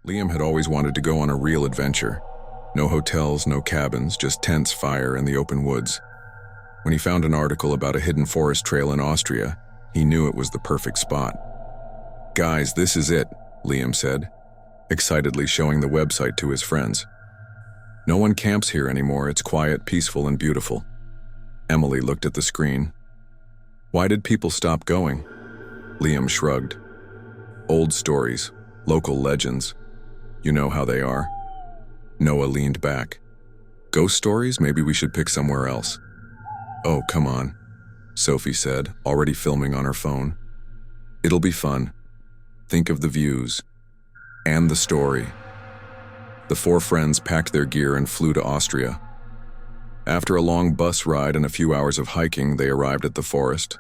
Liam had always wanted to go on a real adventure. No hotels, no cabins, just tents, fire, and the open woods. When he found an article about a hidden forest trail in Austria, he knew it was the perfect spot. "Guys, this is it," Liam said, excitedly showing the website to his friends. "No one camps here anymore. It's quiet, peaceful, and beautiful." Emily looked at the screen. "Why did people stop going?" Liam shrugged. "Old stories, local legends. You know how they are." Noah leaned back. "Ghost stories? Maybe we should pick somewhere else." "Oh, come on," Sophie said, already filming on her phone. "It'll be fun. Think of the views. And the story." The four friends packed their gear and flew to Austria. After a long bus ride and a few hours of hiking, they arrived at the forest.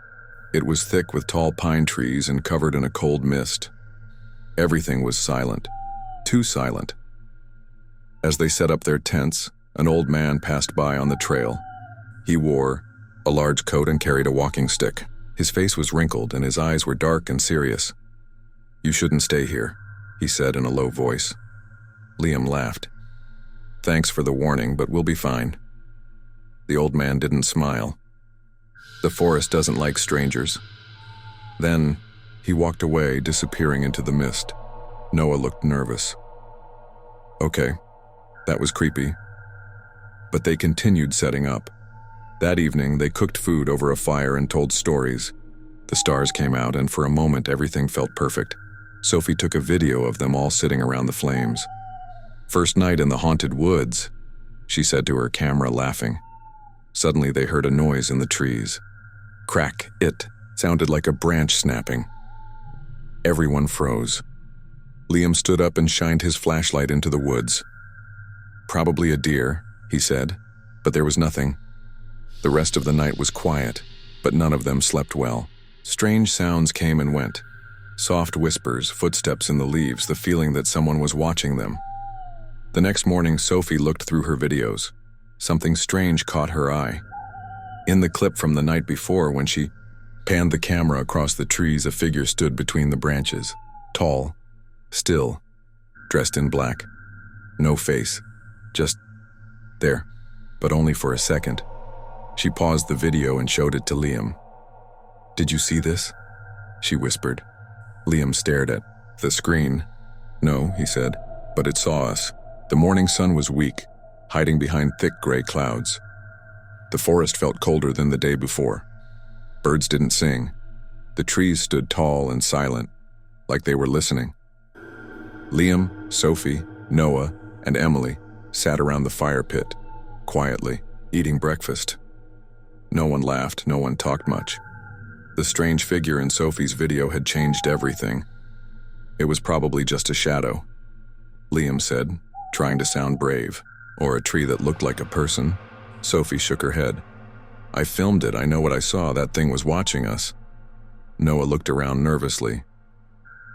It was thick with tall pine trees and covered in a cold mist. Everything was silent. Too silent. As they set up their tents, an old man passed by on the trail. He wore a large coat and carried a walking stick. His face was wrinkled and his eyes were dark and serious. "You shouldn't stay here," he said in a low voice. Liam laughed. "Thanks for the warning, but we'll be fine." The old man didn't smile. "The forest doesn't like strangers." Then he walked away, disappearing into the mist. Noah looked nervous. "Okay, that was creepy." But they continued setting up. That evening, they cooked food over a fire and told stories. The stars came out, and for a moment, everything felt perfect. Sophie took a video of them all sitting around the flames. "First night in the haunted woods," she said to her camera, laughing. Suddenly, they heard a noise in the trees. Crack, it sounded like a branch snapping. Everyone froze. Liam stood up and shined his flashlight into the woods. "Probably a deer," he said, but there was nothing. The rest of the night was quiet, but none of them slept well. Strange sounds came and went. Soft whispers, footsteps in the leaves, the feeling that someone was watching them. The next morning, Sophie looked through her videos. Something strange caught her eye. In the clip from the night before, when she panned the camera across the trees, a figure stood between the branches. Tall, still, dressed in black. No face, just there, but only for a second. She paused the video and showed it to Liam. "Did you see this?" she whispered. Liam stared at the screen. "No," he said, "but it saw us." The morning sun was weak, hiding behind thick gray clouds. The forest felt colder than the day before. Birds didn't sing. The trees stood tall and silent, like they were listening. Liam, Sophie, Noah, and Emily sat around the fire pit, quietly, eating breakfast. No one laughed, no one talked much. The strange figure in Sophie's video had changed everything. It was probably just a shadow, Liam said, trying to sound brave. "Or a tree that looked like a person." Sophie shook her head. "I filmed it, I know what I saw, that thing was watching us." Noah looked around nervously.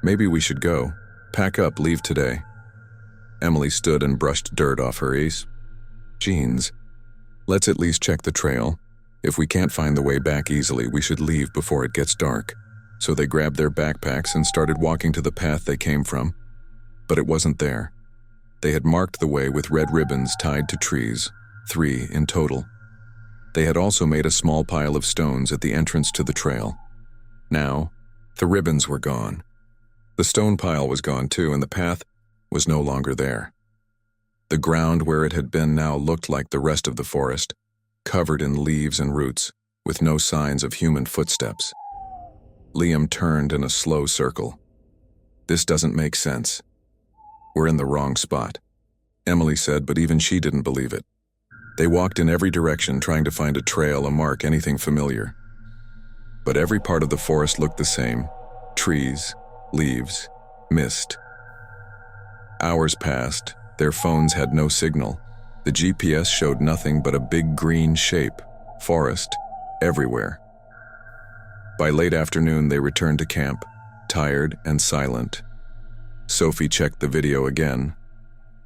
"Maybe we should go. Pack up, leave today." Emily stood and brushed dirt off her jeans. "Let's at least check the trail. If we can't find the way back easily, we should leave before it gets dark." So they grabbed their backpacks and started walking to the path they came from. But it wasn't there. They had marked the way with red ribbons tied to trees, 3 in total. They had also made a small pile of stones at the entrance to the trail. Now, the ribbons were gone. The stone pile was gone too, and the path was no longer there. The ground where it had been now looked like the rest of the forest, covered in leaves and roots, with no signs of human footsteps. Liam turned in a slow circle. "This doesn't make sense. We're in the wrong spot," Emily said, but even she didn't believe it. They walked in every direction, trying to find a trail, a mark, anything familiar. But every part of the forest looked the same: trees, leaves, mist. Hours passed. Their phones had no signal. The GPS showed nothing but a big green shape, forest, everywhere. By late afternoon, they returned to camp, tired and silent. Sophie checked the video again.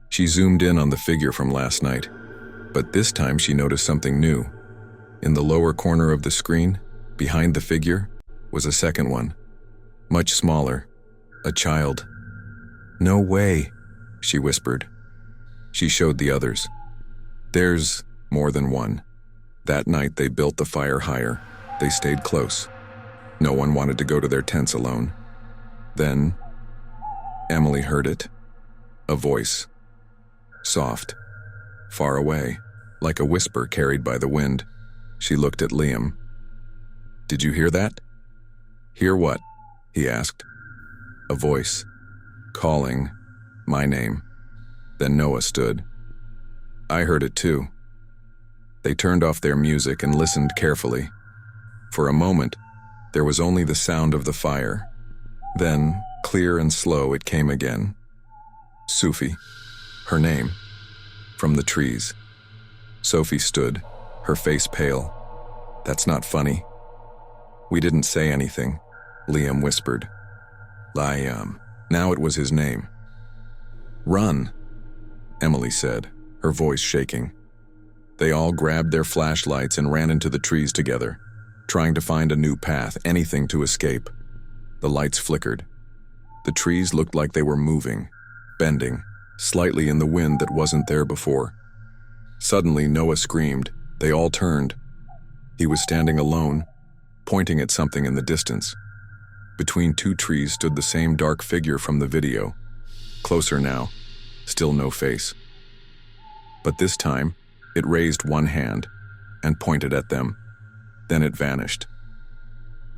She zoomed in on the figure from last night, but this time she noticed something new. In the lower corner of the screen, behind the figure, was a second one, much smaller, a child. "No way," she whispered. She showed the others. There's more than one. That night they built the fire higher. They stayed close. No one wanted to go to their tents alone. Then, Emily heard it. A voice. Soft. Far away, like a whisper carried by the wind. She looked at Liam. Did you hear that? Hear what? He asked. A voice. Calling. My name. Then Noah stood. I heard it too. They turned off their music and listened carefully. For a moment, there was only the sound of the fire. Then, clear and slow, it came again. Sufi. Her name. From the trees. Sophie stood, her face pale. That's not funny. We didn't say anything, Liam whispered. Now it was his name. Run, Emily said, her voice shaking. They all grabbed their flashlights and ran into the trees together, trying to find a new path, anything to escape. The lights flickered. The trees looked like they were moving, bending, slightly in the wind that wasn't there before. Suddenly, Noah screamed. They all turned. He was standing alone, pointing at something in the distance. Between two trees stood the same dark figure from the video. Closer now, still no face. But this time, it raised one hand and pointed at them. Then it vanished.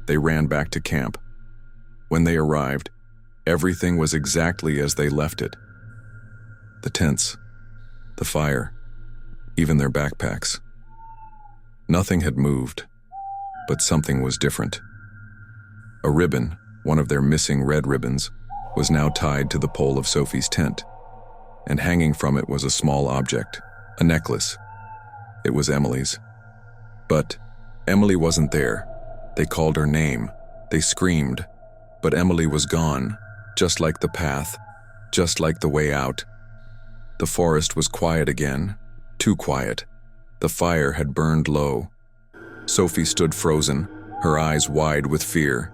They ran back to camp. When they arrived, everything was exactly as they left it. The tents, the fire, even their backpacks. Nothing had moved, but something was different. A ribbon, one of their missing red ribbons, was now tied to the pole of Sophie's tent, and hanging from it was a small object, a necklace. It was Emily's. But Emily wasn't there. They called her name. They screamed. But Emily was gone, just like the path, just like the way out. The forest was quiet again, too quiet. The fire had burned low. Sophie stood frozen, her eyes wide with fear.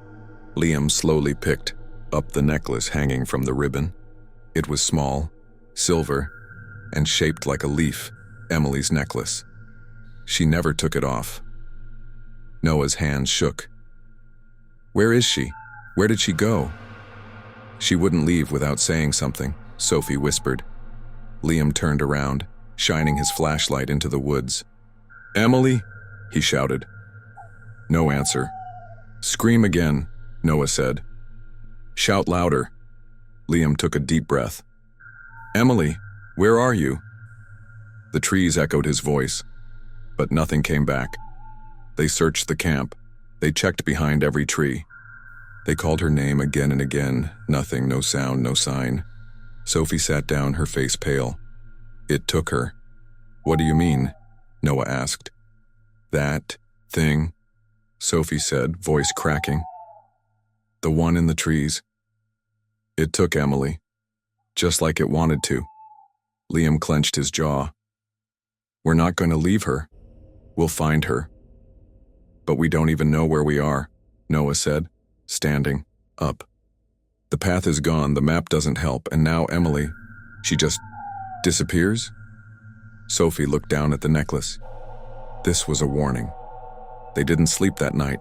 Liam slowly picked up the necklace hanging from the ribbon. It was small, silver, and shaped like a leaf, Emily's necklace. She never took it off. Noah's hands shook. Where is she? Where did she go? She wouldn't leave without saying something, Sophie whispered. Liam turned around, shining his flashlight into the woods. Emily? He shouted. No answer. Scream again, Noah said. Shout louder. Liam took a deep breath. Emily, where are you? The trees echoed his voice, but nothing came back. They searched the camp. They checked behind every tree. They called her name again and again. Nothing, no sound, no sign. Sophie sat down, her face pale. It took her. What do you mean? Noah asked. That thing, Sophie said, voice cracking. The one in the trees. It took Emily, just like it wanted to. Liam clenched his jaw. We're not going to leave her. We'll find her. But we don't even know where we are, Noah said, standing up. The path is gone, the map doesn't help, and now Emily, she just disappears? Sophie looked down at the necklace. This was a warning. They didn't sleep that night.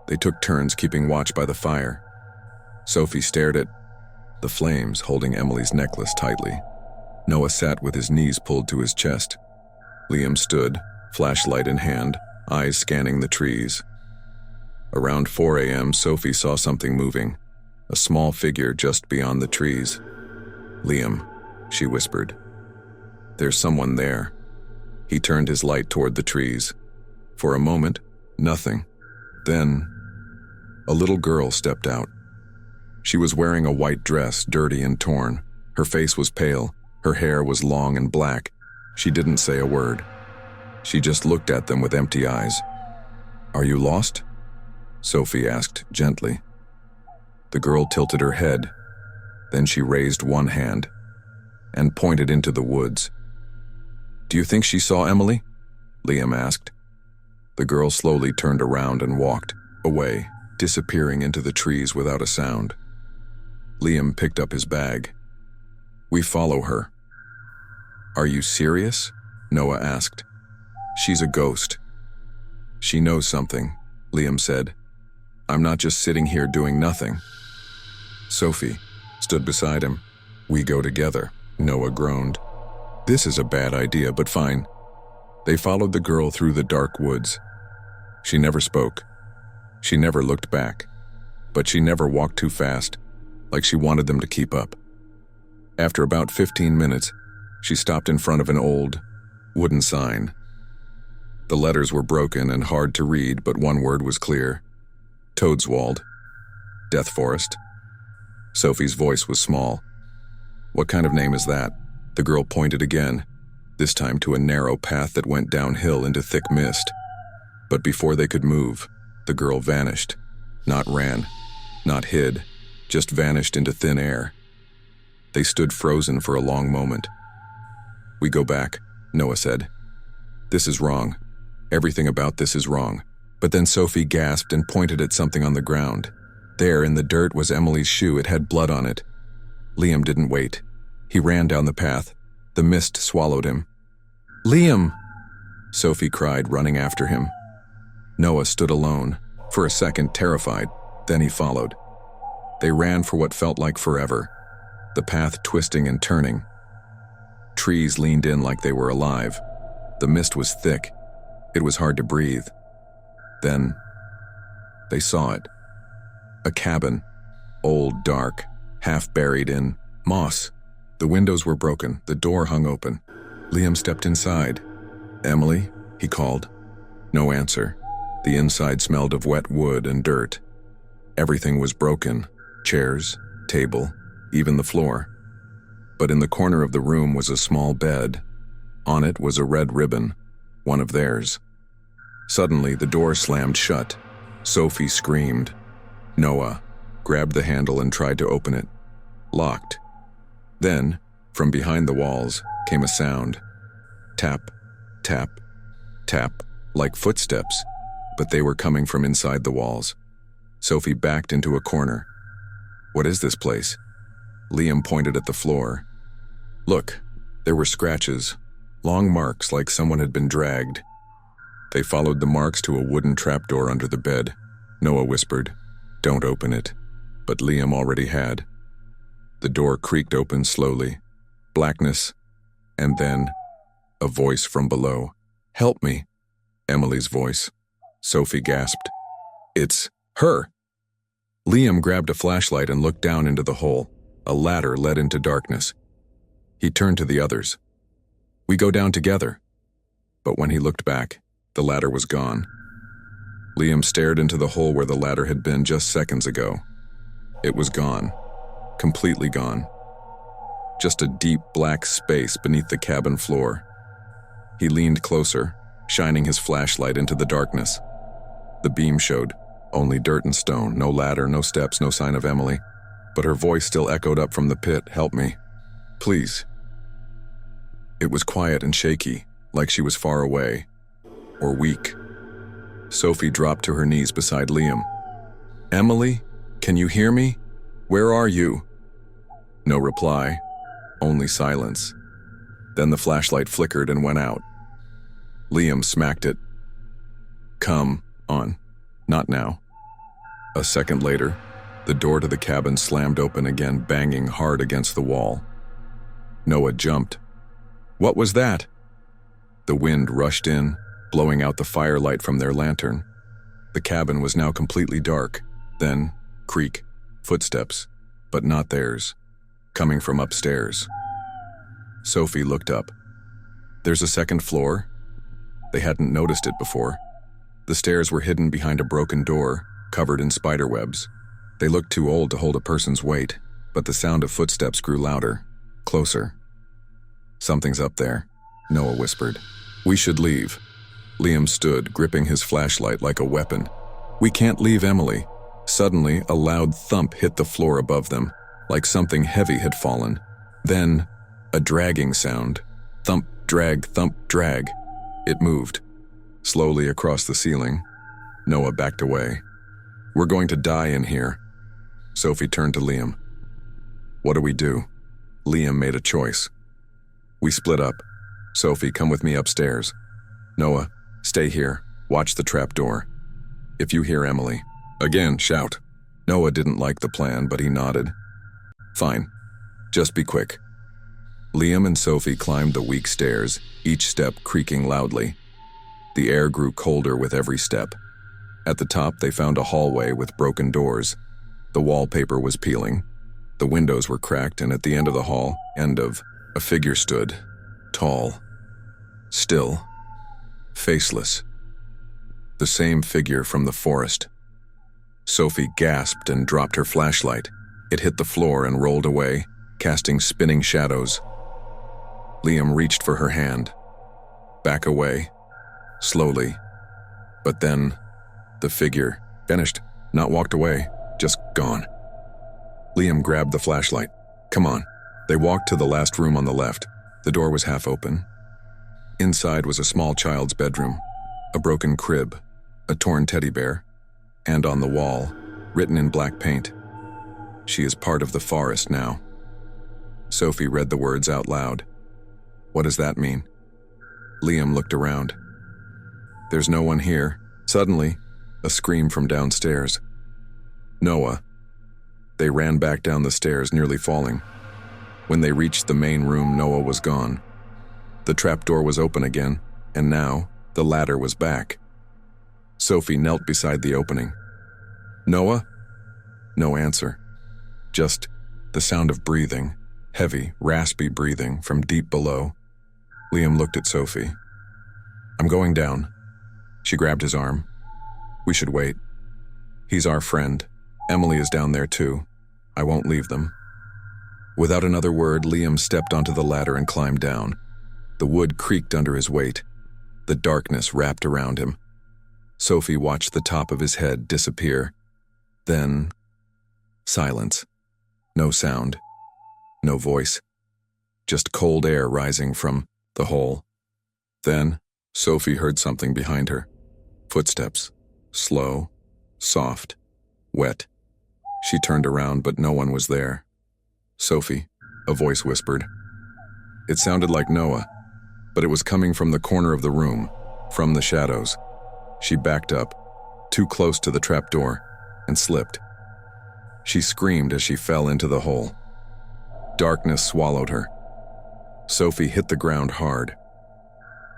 They took turns keeping watch by the fire. Sophie stared at the flames, holding Emily's necklace tightly. Noah sat with his knees pulled to his chest. Liam stood, flashlight in hand, eyes scanning the trees. Around 4 a.m., Sophie saw something moving, a small figure just beyond the trees. Liam, she whispered. There's someone there. He turned his light toward the trees. For a moment, nothing. Then, a little girl stepped out. She was wearing a white dress, dirty and torn. Her face was pale. Her hair was long and black. She didn't say a word. She just looked at them with empty eyes. Are you lost? Sophie asked gently. The girl tilted her head. Then she raised one hand and pointed into the woods. Do you think she saw Emily? Liam asked. The girl slowly turned around and walked away, disappearing into the trees without a sound. Liam picked up his bag. We follow her. Are you serious? Noah asked. She's a ghost. She knows something, Liam said. I'm not just sitting here doing nothing. Sophie stood beside him. We go together, Noah groaned. This is a bad idea, but fine. They followed the girl through the dark woods. She never spoke. She never looked back. But she never walked too fast, like she wanted them to keep up. After about 15 minutes, she stopped in front of an old, wooden sign. The letters were broken and hard to read, but one word was clear. Toadswald. Death Forest. Sophie's voice was small. What kind of name is that? The girl pointed again, this time to a narrow path that went downhill into thick mist. But before they could move, the girl vanished. Not ran, not hid, just vanished into thin air. They stood frozen for a long moment. We go back, Noah said. This is wrong. Everything about this is wrong. But then Sophie gasped and pointed at something on the ground. There, in the dirt, was Emily's shoe. It had blood on it. Liam didn't wait. He ran down the path. The mist swallowed him. Liam! Sophie cried, running after him. Noah stood alone, for a second terrified. Then he followed. They ran for what felt like forever, the path twisting and turning. Trees leaned in like they were alive. The mist was thick. It was hard to breathe. Then, they saw it. A cabin, old, dark, half buried in moss. The windows were broken, the door hung open. Liam stepped inside. Emily, he called. No answer. The inside smelled of wet wood and dirt. Everything was broken, chairs, table, even the floor. But in the corner of the room was a small bed. On it was a red ribbon, one of theirs. Suddenly, the door slammed shut. Sophie screamed. Noah grabbed the handle and tried to open it. Locked. Then, from behind the walls, came a sound. Tap, tap, tap, like footsteps, but they were coming from inside the walls. Sophie backed into a corner. What is this place? Liam pointed at the floor. Look, there were scratches, long marks like someone had been dragged. They followed the marks to a wooden trapdoor under the bed. Noah whispered, "Don't open it," but Liam already had. The door creaked open slowly. Blackness, and then a voice from below. "Help me." Emily's voice. Sophie gasped. "It's her." Liam grabbed a flashlight and looked down into the hole. A ladder led into darkness. He turned to the others. "We go down together." But when he looked back, the ladder was gone. Liam stared into the hole where the ladder had been just seconds ago. It was gone. Completely gone. Just a deep black space beneath the cabin floor. He leaned closer, shining his flashlight into the darkness. The beam showed only dirt and stone, no ladder, no steps, no sign of Emily. But her voice still echoed up from the pit, "Help me. Please." It was quiet and shaky, like she was far away. Or weak. Sophie dropped to her knees beside Liam. "Emily, can you hear me? Where are you?" No reply, only silence. Then the flashlight flickered and went out. Liam smacked it. "Come on, not now." A second later, the door to the cabin slammed open again, banging hard against the wall. Noah jumped. "What was that?" The wind rushed in, blowing out the firelight from their lantern. The cabin was now completely dark. Then, creak, footsteps, but not theirs, coming from upstairs. Sophie looked up. "There's a second floor?" They hadn't noticed it before. The stairs were hidden behind a broken door, covered in spider webs. They looked too old to hold a person's weight, but the sound of footsteps grew louder, closer. "Something's up there," Noah whispered. "We should leave." Liam stood, gripping his flashlight like a weapon. "We can't leave Emily." Suddenly, a loud thump hit the floor above them, like something heavy had fallen. Then, a dragging sound. Thump, drag, thump, drag. It moved. Slowly across the ceiling. Noah backed away. "We're going to die in here." Sophie turned to Liam. "What do we do?" Liam made a choice. We split up. Sophie, come with me upstairs. Noah, stay here. Watch the trap door. If you hear Emily, again, shout. Noah didn't like the plan, but he nodded. Fine. Just be quick. Liam and Sophie climbed the weak stairs, each step creaking loudly. The air grew colder with every step. At the top, they found a hallway with broken doors. The wallpaper was peeling. The windows were cracked, and at the end of the hall, a figure stood, tall, still, faceless. The same figure from the forest. Sophie gasped and dropped her flashlight. It hit the floor and rolled away, casting spinning shadows. Liam reached for her hand. Back away, slowly. But then, the figure vanished, not walked away, just gone. Liam grabbed the flashlight. Come on. They walked to the last room on the left. The door was half open. Inside was a small child's bedroom, a broken crib, a torn teddy bear, and on the wall, written in black paint, "She is part of the forest now." Sophie read the words out loud. What does that mean? Liam looked around. There's no one here. Suddenly, a scream from downstairs. Noah. They ran back down the stairs, nearly falling. When they reached the main room, Noah was gone. The trapdoor was open again, and now the ladder was back. Sophie knelt beside the opening. Noah? No answer. Just the sound of breathing, heavy, raspy breathing from deep below. Liam looked at Sophie. I'm going down. She grabbed his arm. We should wait. He's our friend. Emily is down there too. I won't leave them. Without another word, Liam stepped onto the ladder and climbed down. The wood creaked under his weight. The darkness wrapped around him. Sophie watched the top of his head disappear. Then, silence. No sound. No voice. Just cold air rising from the hole. Then, Sophie heard something behind her. Footsteps. Slow, soft, wet. She turned around, but no one was there. Sophie, a voice whispered. It sounded like Noah, but it was coming from the corner of the room, from the shadows. She backed up, too close to the trapdoor, and slipped. She screamed as she fell into the hole. Darkness swallowed her. Sophie hit the ground hard.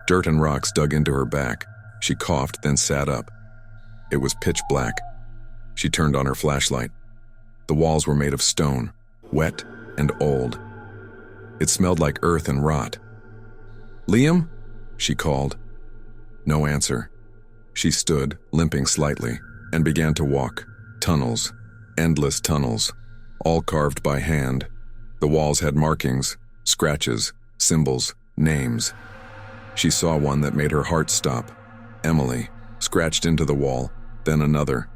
Dirt and rocks dug into her back. She coughed, then sat up. It was pitch black. She turned on her flashlight. The walls were made of stone, wet and old. It smelled like earth and rot. Liam? She called. No answer. She stood, limping slightly, and began to walk. Tunnels, endless tunnels, all carved by hand. The walls had markings, scratches, symbols, names. She saw one that made her heart stop. Emily, scratched into the wall, then another.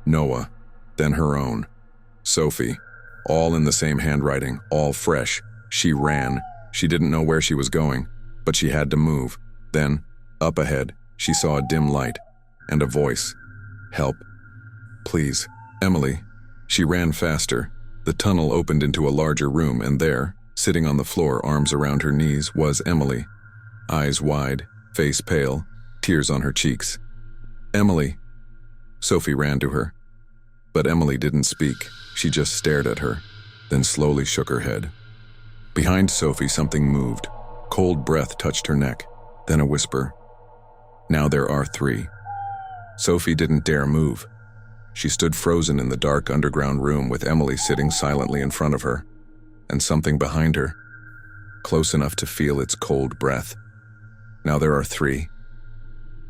Noah, then her own. Sophie, all in the same handwriting, all fresh. She ran. She didn't know where she was going, but she had to move. Then, up ahead, she saw a dim light and a voice. Help. Please. Emily. She ran faster. The tunnel opened into a larger room, and there, sitting on the floor, arms around her knees, was Emily. Eyes wide, face pale, tears on her cheeks. Emily. Sophie ran to her. But Emily didn't speak. She just stared at her, then slowly shook her head. Behind Sophie, something moved. Cold breath touched her neck, then a whisper. Now there are 3. Sophie didn't dare move. She stood frozen in the dark underground room with Emily sitting silently in front of her, and something behind her, close enough to feel its cold breath. Now there are 3.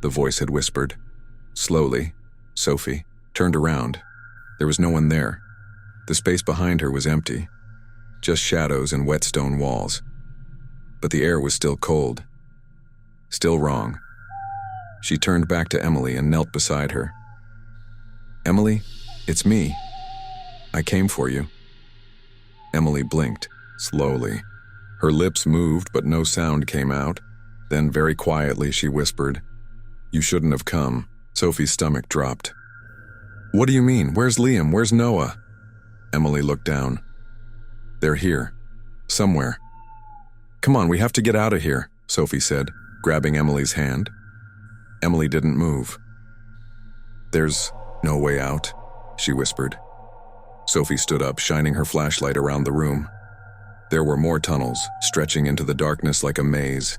The voice had whispered. Slowly, Sophie turned around. There was no one there. The space behind her was empty, just shadows and wet stone walls. But the air was still cold, still wrong. She turned back to Emily and knelt beside her. Emily, it's me. I came for you. Emily blinked, slowly. Her lips moved, but no sound came out. Then very quietly she whispered, You shouldn't have come. Sophie's stomach dropped. What do you mean? Where's Liam? Where's Noah? Emily looked down. They're here. Somewhere. Come on, we have to get out of here, Sophie said, grabbing Emily's hand. Emily didn't move. There's no way out, she whispered. Sophie stood up, shining her flashlight around the room. There were more tunnels, stretching into the darkness like a maze.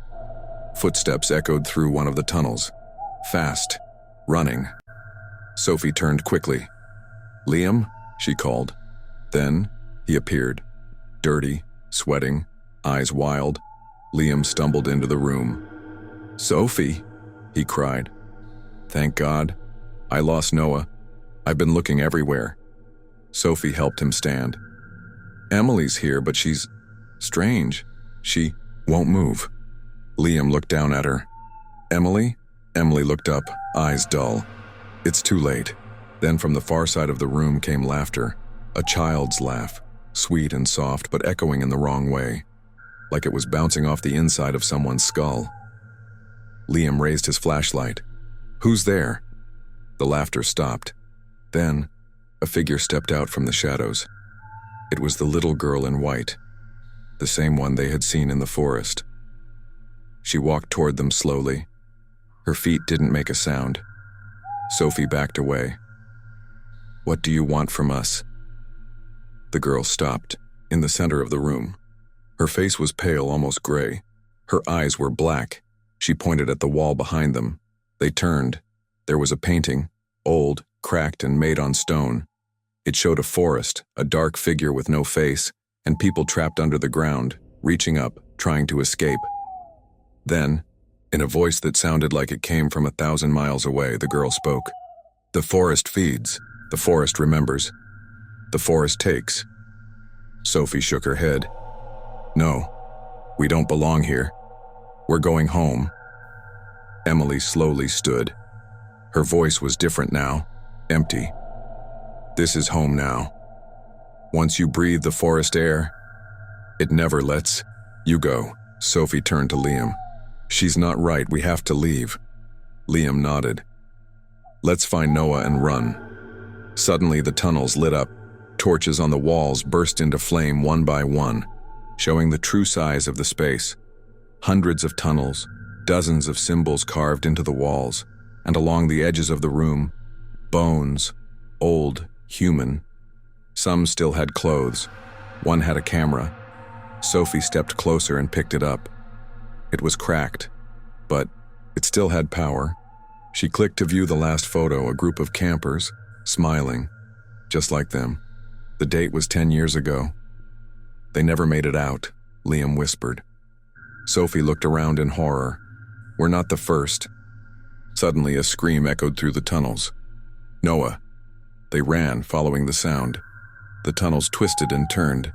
Footsteps echoed through one of the tunnels. Fast. Running. Sophie turned quickly. Liam? She called. Then, he appeared. Dirty, sweating, eyes wild. Liam stumbled into the room. Sophie, he cried. Thank God. I lost Noah. I've been looking everywhere. Sophie helped him stand. Emily's here, but she's strange. She won't move. Liam looked down at her. Emily? Emily looked up, eyes dull. It's too late. Then from the far side of the room came laughter. A child's laugh, sweet and soft, but echoing in the wrong way, like it was bouncing off the inside of someone's skull. Liam raised his flashlight. Who's there? The laughter stopped. Then, a figure stepped out from the shadows. It was the little girl in white, the same one they had seen in the forest. She walked toward them slowly. Her feet didn't make a sound. Sophie backed away. What do you want from us? The girl stopped, in the center of the room. Her face was pale, almost gray. Her eyes were black. She pointed at the wall behind them. They turned. There was a painting, old, cracked, and made on stone. It showed a forest, a dark figure with no face, and people trapped under the ground, reaching up, trying to escape. Then, in a voice that sounded like it came from 1,000 miles away, the girl spoke. The forest feeds. The forest remembers. The forest takes. Sophie shook her head. No, we don't belong here. We're going home. Emily slowly stood. Her voice was different now, empty. This is home now. Once you breathe the forest air, it never lets you go. Sophie turned to Liam. She's not right, we have to leave. Liam nodded. Let's find Noah and run. Suddenly the tunnels lit up. Torches on the walls burst into flame one by one, showing the true size of the space. Hundreds of tunnels, dozens of symbols carved into the walls, and along the edges of the room, bones, old, human. Some still had clothes. One had a camera. Sophie stepped closer and picked it up. It was cracked, but it still had power. She clicked to view the last photo, a group of campers, smiling, just like them. The date was 10 years ago. They never made it out, Liam whispered. Sophie looked around in horror. We're not the first. Suddenly, a scream echoed through the tunnels. Noah. They ran, following the sound. The tunnels twisted and turned,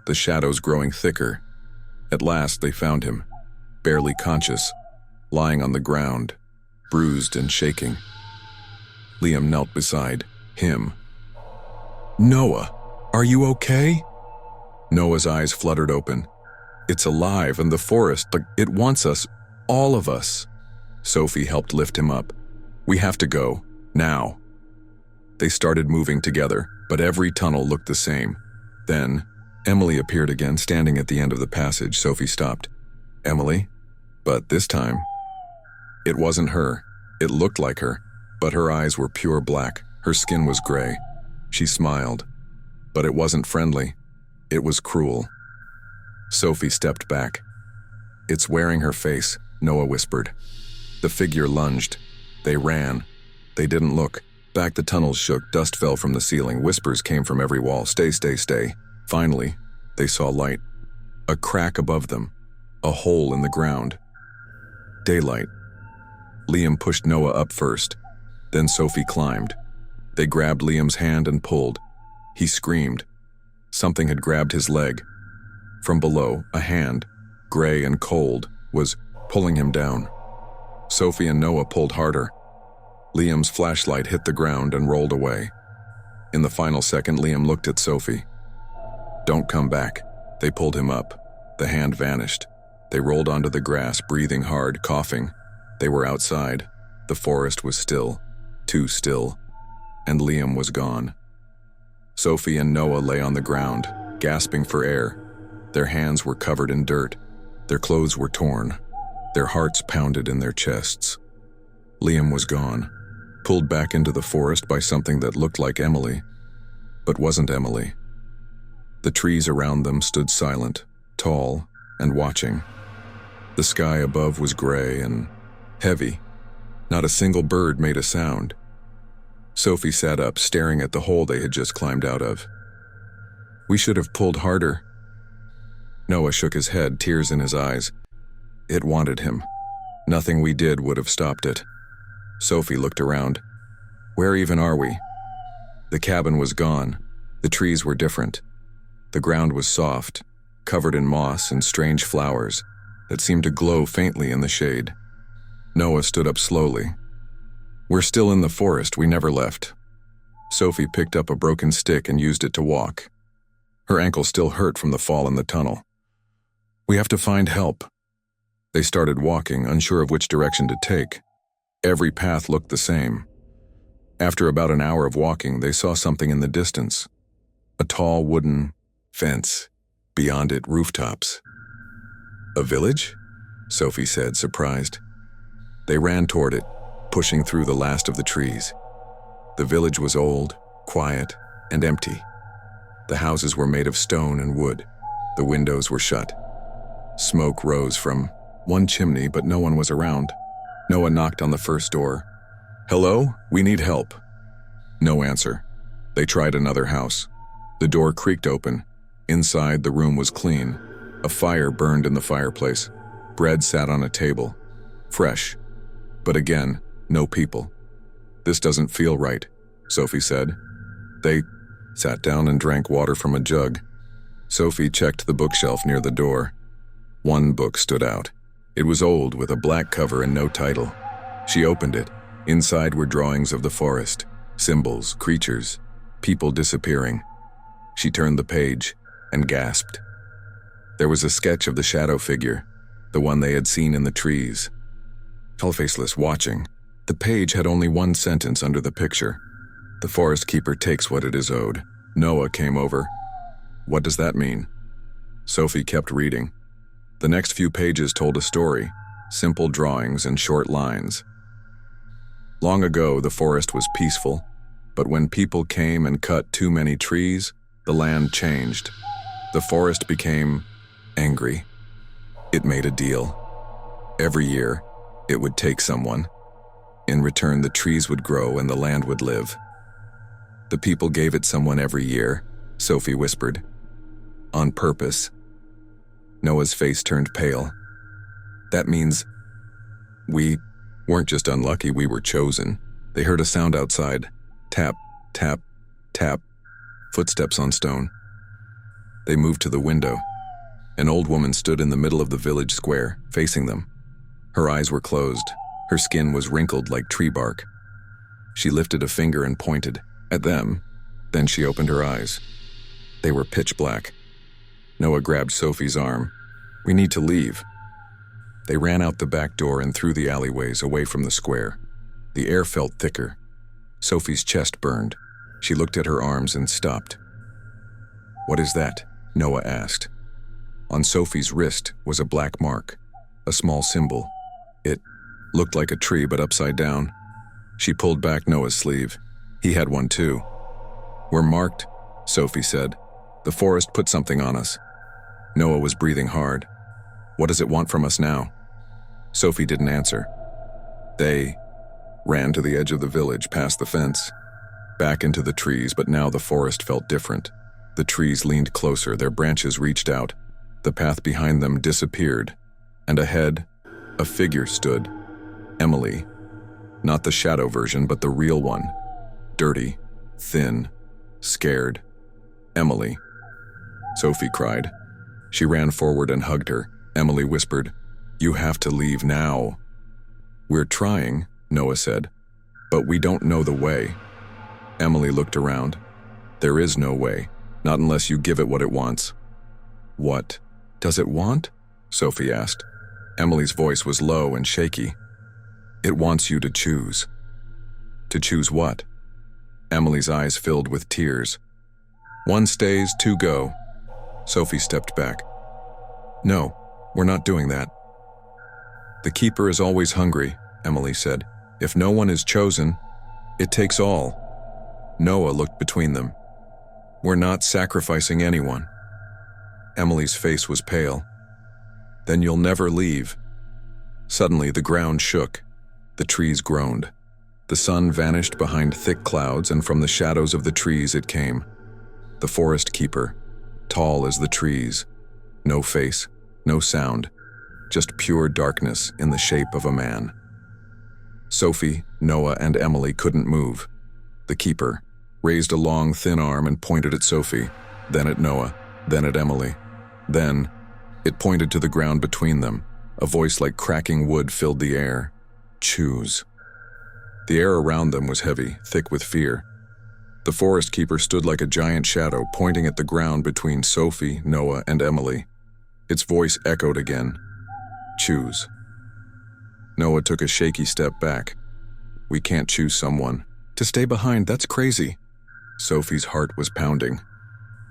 the shadows growing thicker. At last, they found him, barely conscious, lying on the ground, bruised and shaking. Liam knelt beside him. Noah, are you okay? Noah's eyes fluttered open. It's alive, and the forest, it wants us, all of us. Sophie helped lift him up. We have to go, now. They started moving together, but every tunnel looked the same. Then, Emily appeared again, standing at the end of the passage. Sophie stopped. Emily? But this time, it wasn't her. It looked like her, but her eyes were pure black. Her skin was gray. She smiled, but it wasn't friendly. It was cruel. Sophie stepped back. It's wearing her face, Noah whispered. The figure lunged. They ran. They didn't look. Back the tunnels shook, dust fell from the ceiling, whispers came from every wall. Stay, stay, stay. Finally, they saw light. A crack above them. A hole in the ground. Daylight. Liam pushed Noah up first. Then Sophie climbed. They grabbed Liam's hand and pulled. He screamed. Something had grabbed his leg. From below, a hand, gray and cold, was pulling him down. Sophie and Noah pulled harder. Liam's flashlight hit the ground and rolled away. In the final second, Liam looked at Sophie. Don't come back. They pulled him up. The hand vanished. They rolled onto the grass, breathing hard, coughing. They were outside. The forest was still, too still, and Liam was gone. Sophie and Noah lay on the ground, gasping for air. Their hands were covered in dirt. Their clothes were torn. Their hearts pounded in their chests. Liam was gone, pulled back into the forest by something that looked like Emily, but wasn't Emily. The trees around them stood silent, tall, and watching. The sky above was gray and heavy. Not a single bird made a sound. Sophie sat up, staring at the hole they had just climbed out of. "We should have pulled harder." Noah shook his head, tears in his eyes. It wanted him. Nothing we did would have stopped it. Sophie looked around. "Where even are we?" The cabin was gone. The trees were different. The ground was soft, covered in moss and strange flowers that seemed to glow faintly in the shade. Noah stood up slowly. "We're still in the forest, we never left." Sophie picked up a broken stick and used it to walk. Her ankle still hurt from the fall in the tunnel. "We have to find help." They started walking, unsure of which direction to take. Every path looked the same. After about an hour of walking, they saw something in the distance. A tall wooden fence. Beyond it, rooftops. "A village?" Sophie said, surprised. They ran toward it, pushing through the last of the trees. The village was old, quiet, and empty. The houses were made of stone and wood. The windows were shut. Smoke rose from one chimney, but no one was around. Noah knocked on the first door. "Hello? We need help." No answer. They tried another house. The door creaked open. Inside, the room was clean. A fire burned in the fireplace. Bread sat on a table. Fresh. But again, no people. "This doesn't feel right," Sophie said. They sat down and drank water from a jug. Sophie checked the bookshelf near the door. One book stood out. It was old, with a black cover and no title. She opened it. Inside were drawings of the forest, symbols, creatures, people disappearing. She turned the page and gasped. There was a sketch of the shadow figure, the one they had seen in the trees. Faceless, watching. The page had only one sentence under the picture. "The forest keeper takes what it is owed." Noah came over. "What does that mean?" Sophie kept reading. The next few pages told a story, simple drawings and short lines. Long ago, the forest was peaceful, but when people came and cut too many trees, the land changed. The forest became angry. It made a deal. Every year, it would take someone. In return, the trees would grow and the land would live. The people gave it someone every year, Sophie whispered. On purpose. Noah's face turned pale. That means we weren't just unlucky, we were chosen. They heard a sound outside. Tap, tap, tap. Footsteps on stone. They moved to the window. An old woman stood in the middle of the village square, facing them. Her eyes were closed. Her skin was wrinkled like tree bark. She lifted a finger and pointed at them. Then she opened her eyes. They were pitch black. Noah grabbed Sophie's arm. "We need to leave." They ran out the back door and through the alleyways away from the square. The air felt thicker. Sophie's chest burned. She looked at her arms and stopped. "What is that?" Noah asked. On Sophie's wrist was a black mark, a small symbol. It looked like a tree but upside down. She pulled back Noah's sleeve. He had one too. "We're marked," Sophie said. "The forest put something on us." Noah was breathing hard. "What does it want from us now?" Sophie didn't answer. They ran to the edge of the village, past the fence, back into the trees, but now the forest felt different. The trees leaned closer, their branches reached out. The path behind them disappeared, and ahead, a figure stood. Emily. Not the shadow version, but the real one. Dirty, thin, scared. "Emily." Sophie cried. She ran forward and hugged her. Emily whispered, "You have to leave now." "We're trying," Noah said, "but we don't know the way." Emily looked around. "There is no way, not unless you give it what it wants." "What does it want?" Sophie asked. Emily's voice was low and shaky. "It wants you to choose." "To choose what?" Emily's eyes filled with tears. "One stays, two go." Sophie stepped back. No, we're not doing that. The keeper is always hungry, Emily said. If no one is chosen, it takes all. Noah looked between them. We're not sacrificing anyone. Emily's face was pale. Then you'll never leave. Suddenly the ground shook. The trees groaned. The sun vanished behind thick clouds, and from the shadows of the trees it came. The forest keeper, tall as the trees. No face, no sound, just pure darkness in the shape of a man. Sophie, Noah, and Emily couldn't move. The keeper raised a long, thin arm and pointed at Sophie, then at Noah, then at Emily. Then, it pointed to the ground between them. A voice like cracking wood filled the air. Choose. The air around them was heavy, thick with fear. The forest keeper stood like a giant shadow, pointing at the ground between Sophie, Noah, and Emily. Its voice echoed again. Choose. Noah took a shaky step back. We can't choose someone. To stay behind, that's crazy. Sophie's heart was pounding.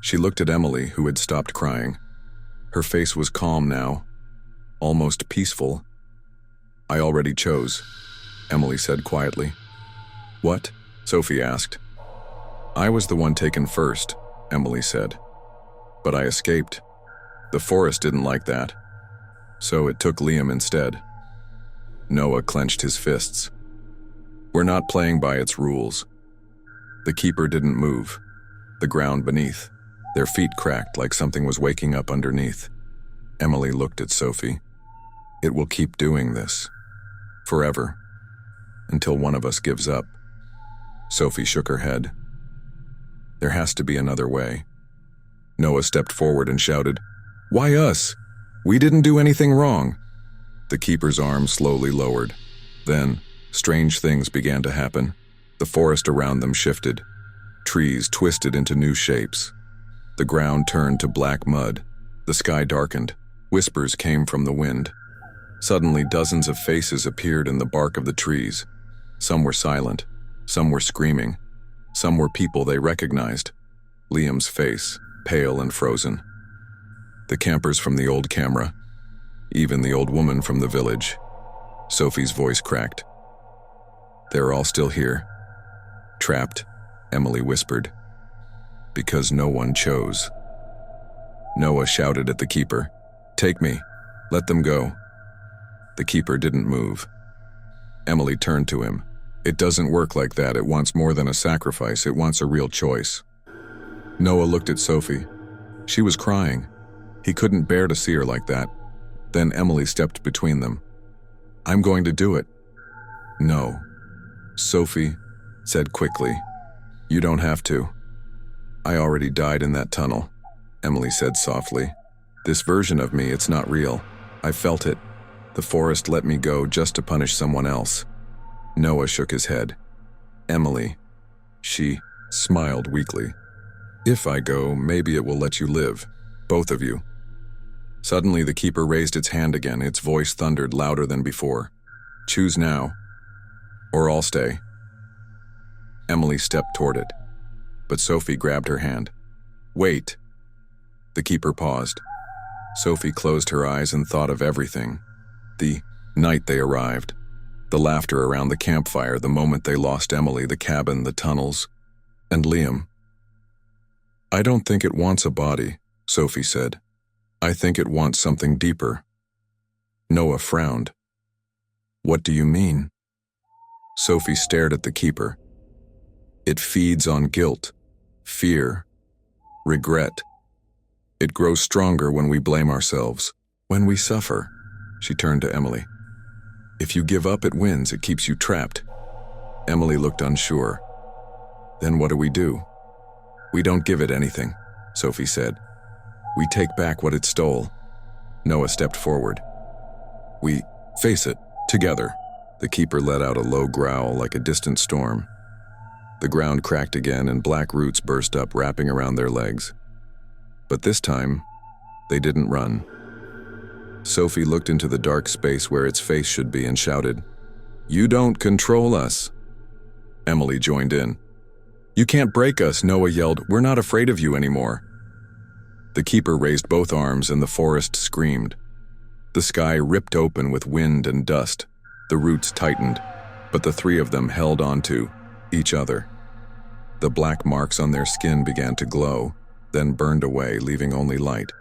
She looked at Emily, who had stopped crying. Her face was calm now, almost peaceful. I already chose, Emily said quietly. What? Sophie asked. I was the one taken first, Emily said. But I escaped. The forest didn't like that. So it took Liam instead. Noah clenched his fists. We're not playing by its rules. The keeper didn't move. The ground beneath. Their feet cracked like something was waking up underneath. Emily looked at Sophie. It will keep doing this. Forever. Until one of us gives up. Sophie shook her head. There has to be another way. Noah stepped forward and shouted, Why us? We didn't do anything wrong. The keeper's arm slowly lowered. Then, strange things began to happen. The forest around them shifted. Trees twisted into new shapes. The ground turned to black mud. The sky darkened. Whispers came from the wind. Suddenly, dozens of faces appeared in the bark of the trees. Some were silent. Some were screaming. Some were people they recognized. Liam's face, pale and frozen. The campers from the old camera. Even the old woman from the village. Sophie's voice cracked. They're all still here. Trapped, Emily whispered. Because no one chose. Noah shouted at the keeper. Take me. Let them go. The keeper didn't move. Emily turned to him. It doesn't work like that. It wants more than a sacrifice. It wants a real choice. Noah looked at Sophie. She was crying. He couldn't bear to see her like that. Then Emily stepped between them. I'm going to do it. No. Sophie said quickly. You don't have to. I already died in that tunnel, Emily said softly. This version of me, it's not real. I felt it. The forest let me go just to punish someone else. Noah shook his head. Emily. She smiled weakly. If I go, maybe it will let you live. Both of you. Suddenly the keeper raised its hand again. Its voice thundered louder than before. Choose now, or I'll stay. Emily stepped toward it, but Sophie grabbed her hand. Wait. The keeper paused. Sophie closed her eyes and thought of everything. The night they arrived. The laughter around the campfire, the moment they lost Emily, the cabin, the tunnels, and Liam. I don't think it wants a body, Sophie said. I think it wants something deeper. Noah frowned. What do you mean? Sophie stared at the keeper. It feeds on guilt, fear, regret. It grows stronger when we blame ourselves, when we suffer. She turned to Emily. If you give up, it wins. It keeps you trapped. Emily looked unsure. Then what do? We don't give it anything, Sophie said. We take back what it stole. Noah stepped forward. We face it, together. The keeper let out a low growl like a distant storm. The ground cracked again and black roots burst up, wrapping around their legs. But this time, they didn't run. Sophie looked into the dark space where its face should be and shouted, You don't control us. Emily joined in. You can't break us, Noah yelled. We're not afraid of you anymore. The keeper raised both arms and the forest screamed. The sky ripped open with wind and dust. The roots tightened, but the three of them held onto each other. The black marks on their skin began to glow, then burned away, leaving only light.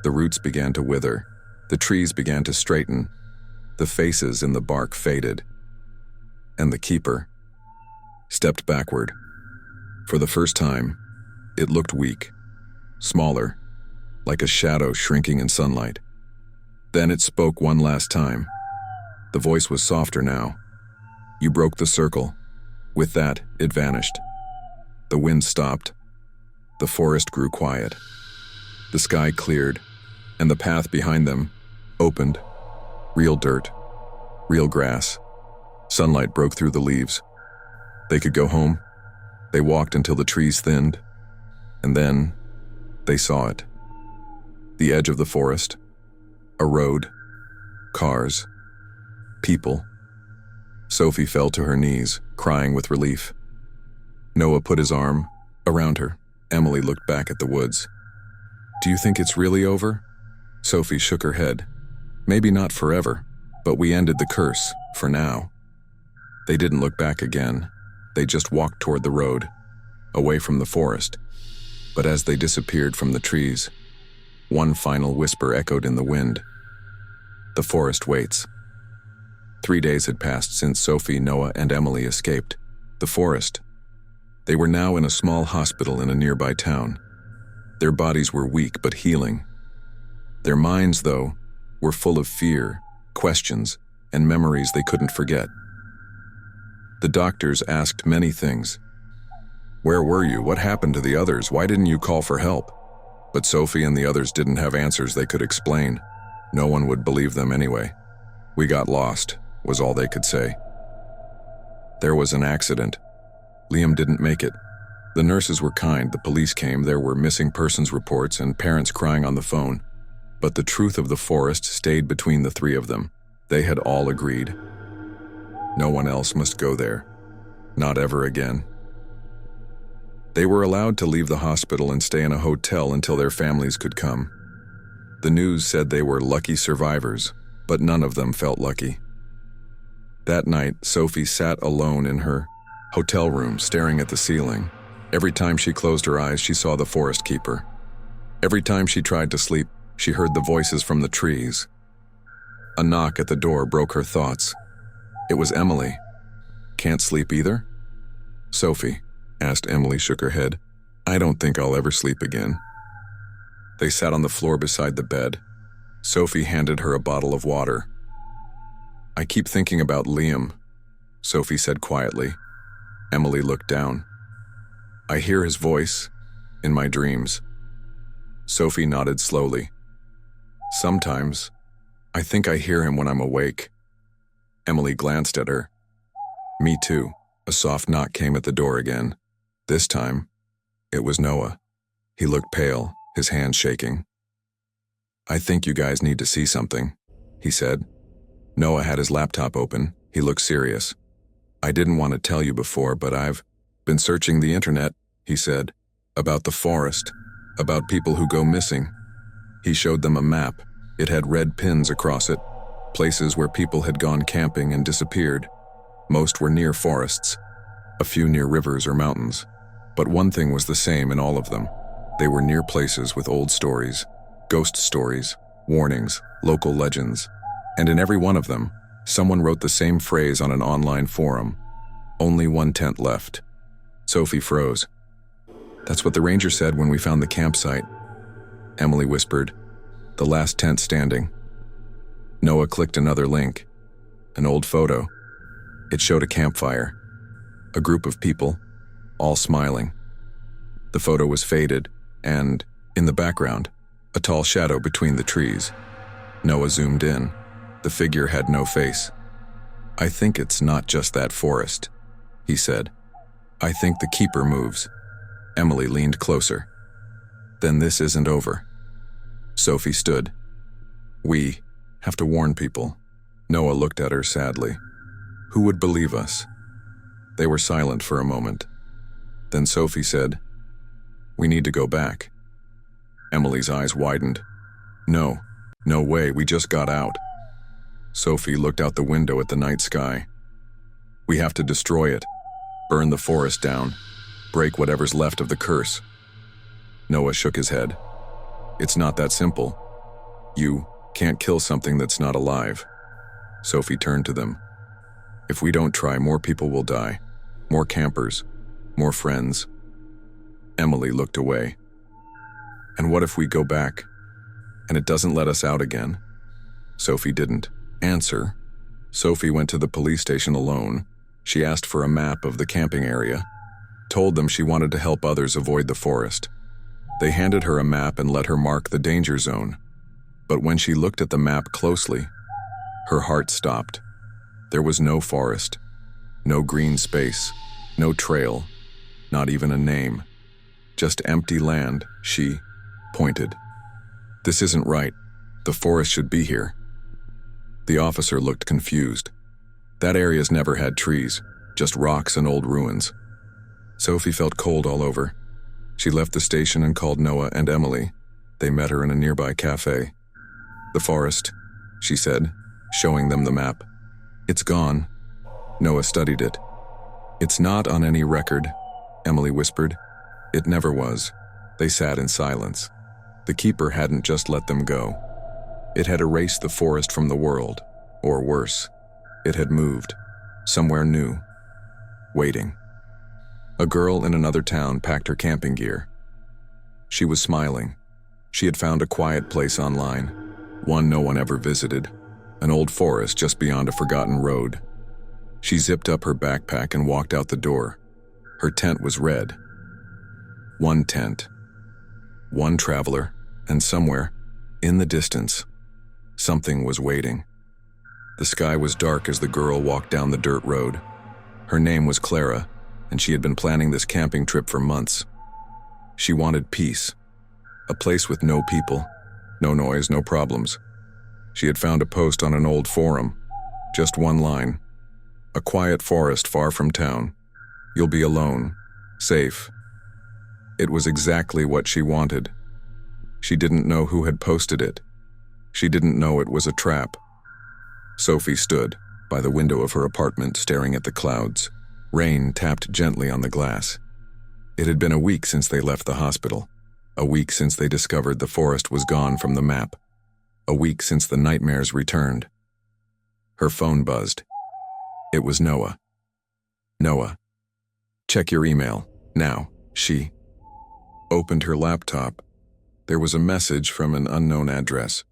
The roots began to wither. The trees began to straighten. The faces in the bark faded. And the keeper stepped backward. For the first time, it looked weak, smaller, like a shadow shrinking in sunlight. Then it spoke one last time. The voice was softer now. "You broke the circle." With that, it vanished. The wind stopped. The forest grew quiet. The sky cleared, and the path behind them opened. Real dirt, real grass. Sunlight broke through the leaves. They could go home. They walked until the trees thinned, and then they saw it. The edge of the forest, a road, cars, people. Sophie fell to her knees, crying with relief. Noah put his arm around her. Emily looked back at the woods. "Do you think it's really over?" Sophie shook her head. "Maybe not forever, but we ended the curse, for now." They didn't look back again. They just walked toward the road, away from the forest. But as they disappeared from the trees, one final whisper echoed in the wind. "The forest waits." 3 days had passed since Sophie, Noah, and Emily escaped. The forest. They were now in a small hospital in a nearby town. Their bodies were weak but healing. Their minds, though, were full of fear, questions, and memories they couldn't forget. The doctors asked many things. "Where were you? What happened to the others? Why didn't you call for help?" But Sophie and the others didn't have answers they could explain. No one would believe them anyway. "We got lost," was all they could say. There was an accident. Liam didn't make it. The nurses were kind, the police came, there were missing persons reports and parents crying on the phone. But the truth of the forest stayed between the three of them. They had all agreed. No one else must go there. Not ever again. They were allowed to leave the hospital and stay in a hotel until their families could come. The news said they were lucky survivors, but none of them felt lucky. That night, Sophie sat alone in her hotel room, staring at the ceiling. Every time she closed her eyes, she saw the forest keeper. Every time she tried to sleep, she heard the voices from the trees. A knock at the door broke her thoughts. It was Emily. "Can't sleep either?" "Sophie," asked Emily, shook her head. "I don't think I'll ever sleep again." They sat on the floor beside the bed. Sophie handed her a bottle of water. "I keep thinking about Liam," Sophie said quietly. Emily looked down. "I hear his voice in my dreams." Sophie nodded slowly. "Sometimes, I think I hear him when I'm awake." Emily glanced at her. "Me too." A soft knock came at the door again. This time, it was Noah. He looked pale, his hands shaking. "I think you guys need to see something," he said. Noah had his laptop open. He looked serious. "I didn't want to tell you before, but I've been searching the internet," he said, "about the forest, about people who go missing." He showed them a map. It had red pins across it, places where people had gone camping and disappeared. Most were near forests, a few near rivers or mountains. But one thing was the same in all of them. They were near places with old stories, ghost stories, warnings, local legends. And in every one of them, someone wrote the same phrase on an online forum. "Only one tent left." Sophie froze. "That's what the ranger said when we found the campsite," Emily whispered. "The last tent standing." Noah clicked another link. An old photo. It showed a campfire. A group of people, all smiling. The photo was faded, and, in the background, a tall shadow between the trees. Noah zoomed in. The figure had no face. "I think it's not just that forest," he said. "I think the keeper moves." Emily leaned closer. "Then this isn't over." Sophie stood. "We have to warn people." Noah looked at her sadly. "Who would believe us?" They were silent for a moment. Then Sophie said, "We need to go back." Emily's eyes widened. No, no way, we just got out. Sophie looked out the window at the night sky. We have to destroy it, burn the forest down, break whatever's left of the curse. Noah shook his head. It's not that simple. You can't kill something that's not alive. Sophie turned to them. If we don't try, more people will die. More campers, more friends. Emily looked away. And what if we go back, and it doesn't let us out again? Sophie didn't answer. Sophie went to the police station alone. She asked for a map of the camping area, told them she wanted to help others avoid the forest. They handed her a map and let her mark the danger zone. But when she looked at the map closely, her heart stopped. There was no forest, no green space, no trail, not even a name. Just empty land. She pointed. This isn't right. The forest should be here. The officer looked confused. That area's never had trees, just rocks and old ruins. Sophie felt cold all over. She left the station and called Noah and Emily. They met her in a nearby cafe. The forest, she said, showing them the map. It's gone. Noah studied it. It's not on any record, Emily whispered. It never was. They sat in silence. The keeper hadn't just let them go. It had erased the forest from the world, or worse, it had moved, somewhere new, waiting. A girl in another town packed her camping gear. She was smiling. She had found a quiet place online, one no one ever visited, an old forest just beyond a forgotten road. She zipped up her backpack and walked out the door. Her tent was red. One tent, one traveler, and somewhere, in the distance, something was waiting. The sky was dark as the girl walked down the dirt road. Her name was Clara, and she had been planning this camping trip for months. She wanted peace, a place with no people, no noise, no problems. She had found a post on an old forum, just one line. A quiet forest far from town. You'll be alone, safe. It was exactly what she wanted. She didn't know who had posted it. She didn't know it was a trap. Sophie stood by the window of her apartment staring at the clouds. Rain tapped gently on the glass. It had been a week since they left the hospital. A week since they discovered the forest was gone from the map. A week since the nightmares returned. Her phone buzzed. It was Noah. Noah. Check your email, now, she opened her laptop. There was a message from an unknown address.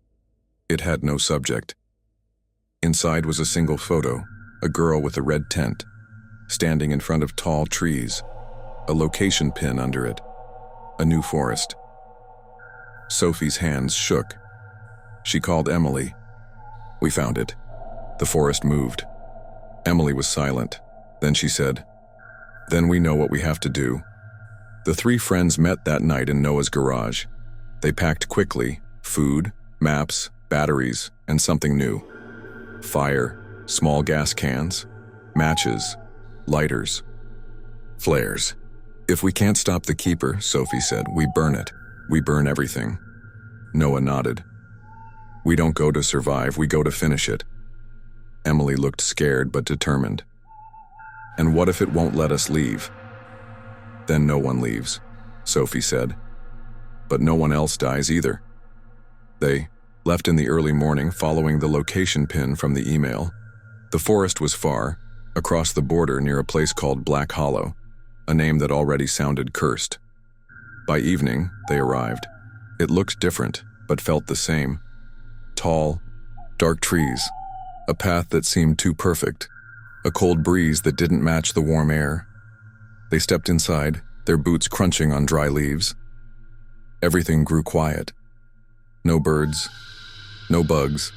It had no subject. Inside was a single photo, a girl with a red tent, standing in front of tall trees, a location pin under it, a new forest. Sophie's hands shook. She called Emily. We found it. The forest moved. Emily was silent. Then she said, Then we know what we have to do. The three friends met that night in Noah's garage. They packed quickly, food, maps, batteries, and something new. Fire, small gas cans, matches, lighters, flares. If we can't stop the keeper, Sophie said, we burn it. We burn everything. Noah nodded. We don't go to survive, we go to finish it. Emily looked scared but determined. And what if it won't let us leave? Then no one leaves, Sophie said. But no one else dies either. They left in the early morning following the location pin from the email. The forest was far, across the border near a place called Black Hollow, a name that already sounded cursed. By evening, they arrived. It looked different, but felt the same. Tall, dark trees, a path that seemed too perfect, a cold breeze that didn't match the warm air. They stepped inside, their boots crunching on dry leaves. Everything grew quiet. No birds, no bugs,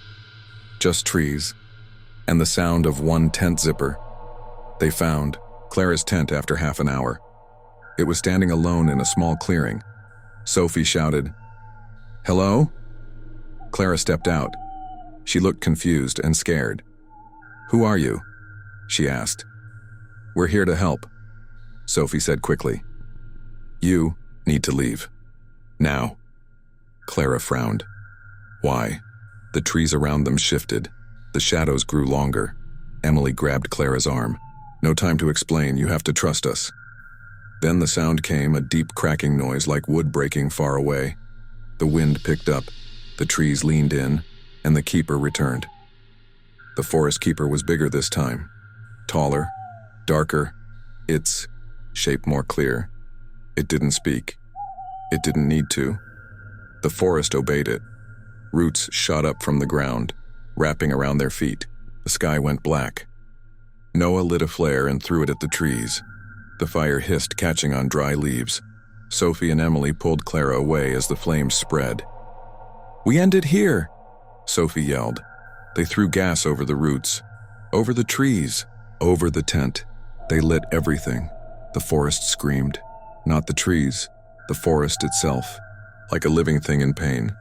just trees, and the sound of one tent zipper. They found Clara's tent after half an hour. It was standing alone in a small clearing. Sophie shouted, "Hello?" Clara stepped out. She looked confused and scared. "Who are you?" she asked. "We're here to help," Sophie said quickly. "You need to leave. Now." Clara frowned. Why? The trees around them shifted. The shadows grew longer. Emily grabbed Clara's arm. No time to explain, you have to trust us. Then the sound came, a deep cracking noise like wood breaking far away. The wind picked up, the trees leaned in, and the keeper returned. The forest keeper was bigger this time. Taller, darker, its shape more clear. It didn't speak. It didn't need to. The forest obeyed it. Roots shot up from the ground, wrapping around their feet. The sky went black. Noah lit a flare and threw it at the trees. The fire hissed, catching on dry leaves. Sophie and Emily pulled Clara away as the flames spread. "We end it here!" Sophie yelled. They threw gas over the roots, over the trees, over the tent. They lit everything. The forest screamed. Not the trees, the forest itself, like a living thing in pain.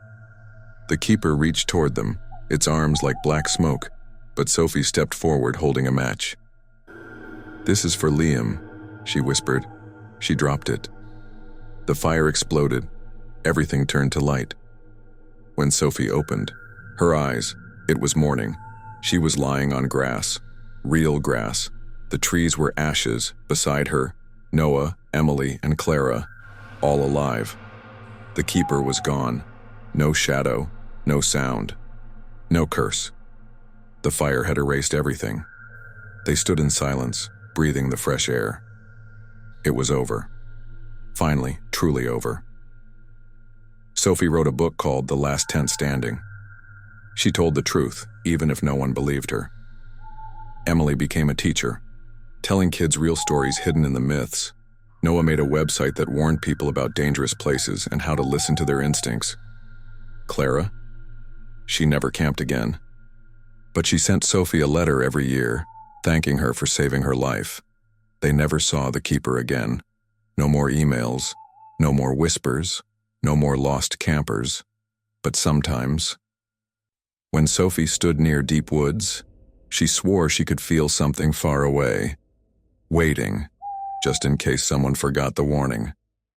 The keeper reached toward them, its arms like black smoke, but Sophie stepped forward holding a match. "This is for Liam," she whispered. She dropped it. The fire exploded. Everything turned to light. When Sophie opened, her eyes, it was morning. She was lying on grass, real grass. The trees were ashes. Beside her, Noah, Emily, and Clara, all alive. The keeper was gone. No shadow, no sound, no curse. The fire had erased everything. They stood in silence, breathing the fresh air. It was over. Finally, truly over. Sophie wrote a book called The Last Tent Standing. She told the truth, even if no one believed her. Emily became a teacher, telling kids real stories hidden in the myths. Noah made a website that warned people about dangerous places and how to listen to their instincts. Clara? She never camped again. But she sent Sophie a letter every year, thanking her for saving her life. They never saw the keeper again. No more emails, no more whispers, no more lost campers. But sometimes, when Sophie stood near deep woods, she swore she could feel something far away, waiting, just in case someone forgot the warning.